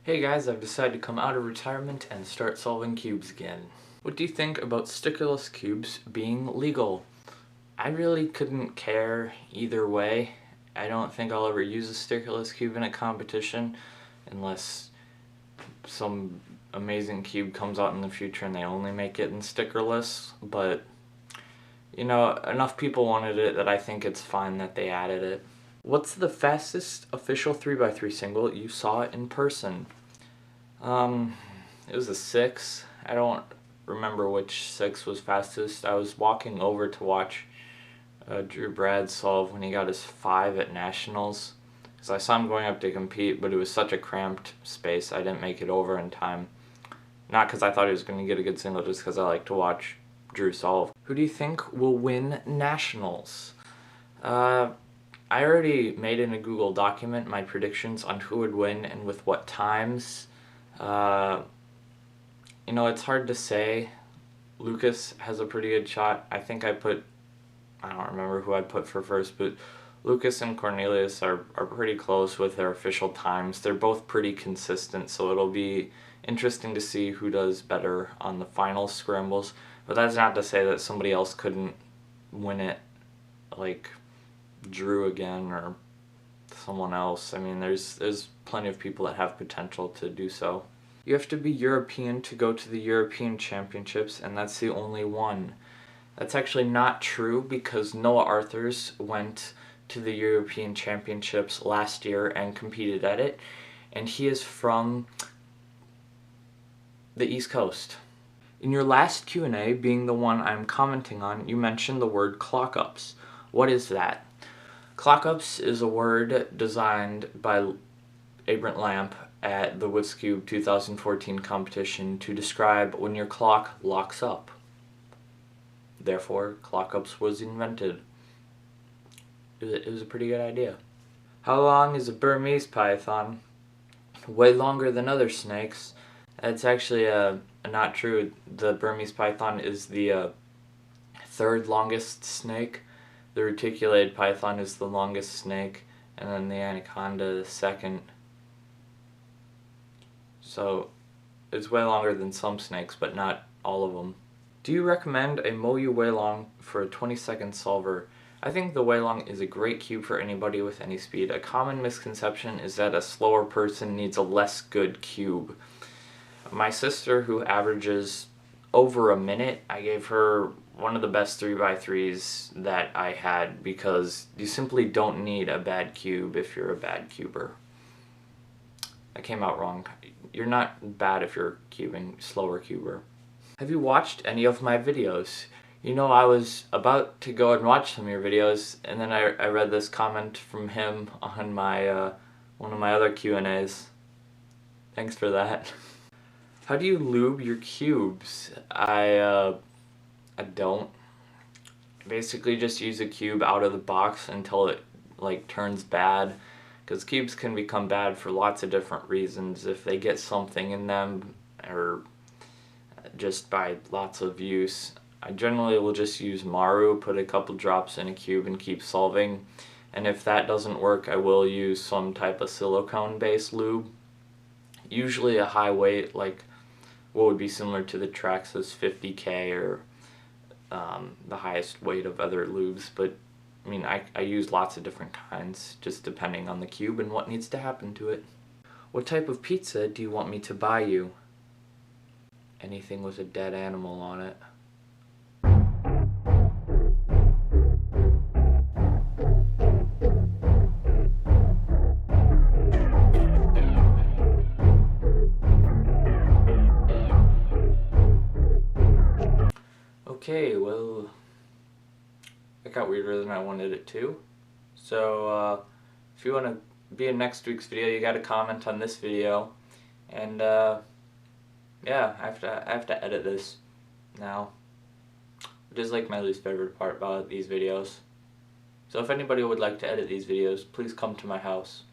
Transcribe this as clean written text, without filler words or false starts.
Hey guys, I've decided to come out of retirement and start solving cubes again. What do you think about stickerless cubes being legal? I really couldn't care either way. I don't think I'll ever use a stickerless cube in a competition unless some amazing cube comes out in the future and they only make it in stickerless, but you know, enough people wanted it that I think it's fine that they added it. What's the fastest official 3x3 single you saw in person? It was a 6. I don't remember which 6 was fastest. I was walking over to watch Drew Brad solve when he got his 5 at Nationals. So I saw him going up to compete, but it was such a cramped space I didn't make it over in time. Not because I thought he was going to get a good single, just because I like to watch Drew solve. Who do you think will win Nationals? I already made in a Google document my predictions on who would win and with what times. You know, it's hard to say. Lucas has a pretty good shot. I think I don't remember who I put for first, but Lucas and Cornelius are pretty close with their official times. They're both pretty consistent, so it'll be interesting to see who does better on the final scrambles. But that's not to say that somebody else couldn't win it, like Drew again or someone else. I mean, there's plenty of people that have potential to do so. You have to be European to go to the European Championships, and that's the only one. That's actually not true because Noah Arthurs went to the European Championships last year and competed at it, and he is from the East Coast. In your last Q&A, being the one I'm commenting on, you mentioned the word clock-ups. What is that? Clock-ups is a word designed by Abrant Lamp at the WitzCube 2014 competition to describe when your clock locks up. Therefore, clock-ups was invented. It was a pretty good idea. How long is a Burmese python? Way longer than other snakes. That's actually not true. The Burmese python is the third longest snake. The reticulated python is the longest snake, and then the anaconda the second. So it's way longer than some snakes, but not all of them. Do you recommend a Moyu Weilong for a 20-second solver? I think the Weilong is a great cube for anybody with any speed. A common misconception is that a slower person needs a less good cube. My sister, who averages over a minute, I gave her one of the best 3x3s that I had because you simply don't need a bad cube if you're a bad cuber. I came out wrong. You're not bad if you're cubing, slower cuber. Have you watched any of my videos? You know, I was about to go and watch some of your videos, and then I read this comment from him on my one of my other Q&As. Thanks for that. How do you lube your cubes? I don't. Basically just use a cube out of the box until it like turns bad. Because cubes can become bad for lots of different reasons. If they get something in them or just by lots of use. I generally will just use Maru, put a couple drops in a cube and keep solving. And if that doesn't work, I will use some type of silicone based lube. Usually a high weight, like what would be similar to the Traxxas 50K or the highest weight of other lubes, but I mean, I use lots of different kinds, just depending on the cube and what needs to happen to it. What type of pizza do you want me to buy you? Anything with a dead animal on it. Okay, well, it got weirder than I wanted it to. So, if you want to be in next week's video, you got to comment on this video. And, yeah, I have to edit this now. Which is like my least favorite part about these videos. So if anybody would like to edit these videos, please come to my house.